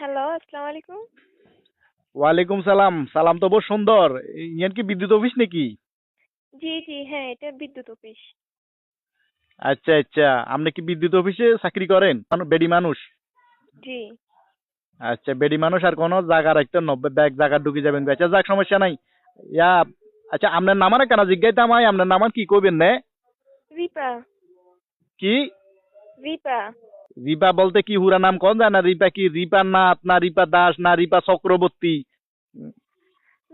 Hello, আসসালামু আলাইকুম। ওয়ালাইকুম সালাম। সালাম তো বহুত সুন্দর। ইয়ান কি বিদ্যুৎ অফিস নাকি? জি, জি, হ্যাঁ, এটা বিদ্যুৎ অফিস। আচ্ছা আচ্ছা, আপনি কি বিদ্যুৎ অফিসে চাকরি করেন? বেডি মানুষ? জি। আচ্ছা, বেডি মানুষ আর কোনো জায়গা রাখতে নব্বই ব্যাগ জায়গা ঢুকে যাবেন। আচ্ছা যাক, সমস্যা নাই। ইয়া, আচ্ছা আপনার নামার কেন জিজ্ঞাইতাম আই, আপনার নামান কি কইবেন নে? রিপা, কি রিপা। রিপা বলতে কি হুরা নাম কোন যায় না? রিপা কি রিপা নাথ না রিপা দাস না রিপা চক্রবর্তী?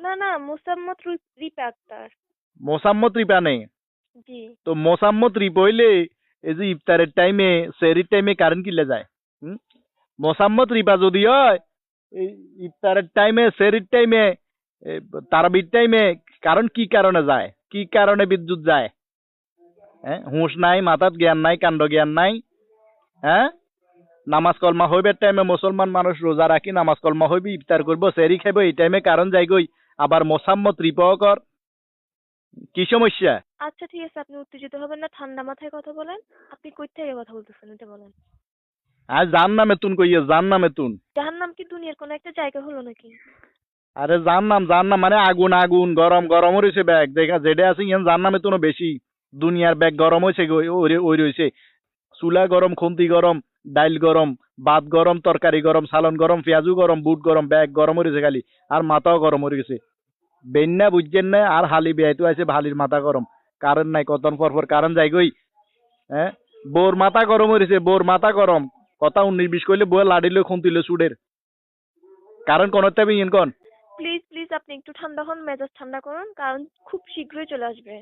না, না, মোসাম্মত রিপা আক্তার। মোসাম্মদ রিপা নেই? জি। তো মোসাম্মদ রিপা হইলে এই যে ইফতারের টাইমে সেহরির টাইমে কারেন্ট কিলে যায়? হুম? মোসাম্মদ রিপা যদি হয় এই ইফতারের টাইমে সেহরির টাইমে তারাবির টাইমে কারণ কি কারণে যায়? কি কারণে বিদ্যুৎ যায়? হ্যাঁ, হুঁশ নাই, মাথাত জ্ঞান নাই, কাণ্ড জ্ঞান নাই। হ্যাঁ, নামাজ কলমা হইবার টাইমে মুসলমান মানুষ রোজা রাখি নামাজ কলমা হইবি ইফতার করবো সেহরি খাইব এই টাইমে কারণ যাই গই, আবার মোসাম্মদ রিপাও কর। কি সমস্যা? আচ্ছা, ঠিক আছে, আপনি উত্তেজিত হবেন না, ঠান্ডা মাথায় কথা বলেন। আপনি কই থেকে কথা বলতেছেন এটা বলেন। আর জান নামে তুন কইয়ে জান নামে তুন। জাহান্নাম কি দুনিয়ার কোনো একটা জায়গা হলো নাকি? আরে জান নাম মানে আগুন আগুন গরম গরম হইছে ব্যাগ দেখা যেটা আছে ইয়ান জান নামে তুনো বেশি। দুনিয়ার ব্যাগ গরম হইছে ওই রইছে। চুলা গরম, খুন্তি গরম, ডাইল গরম, ভাত গরম, তরকারি গরম, সালন গরম, পেঁয়াজু গরম, বুট গরম, ব্যাগ গরম হইছে খালি। আর মাথাও গরম হয়ে গেছে। বেন্যা বুঝছেন না, আর হালি বেয়াইতো আছে হালির মাথা গরম। কারেন্ট নাই, কতন পর কারেন্ট যাই গই। হ্যাঁ, বোর মাথা গরম হয়েছে, বোর মাথা গরম। কথা 19-20 কইলে বউয়ে লাড়িলে খুন্তিলে সুডের। কারেন্ট কোন তাবি ইন কোন? প্লিজ, প্লিজ, আপনি একটু ঠান্ডা হন, মেজাজ ঠান্ডা করুন, কারণ খুব শীঘ্রই চলে আসবে।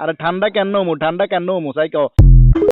আরে ঠান্ডা কেন হমু, ঠান্ডা কেন হমু চাই কও।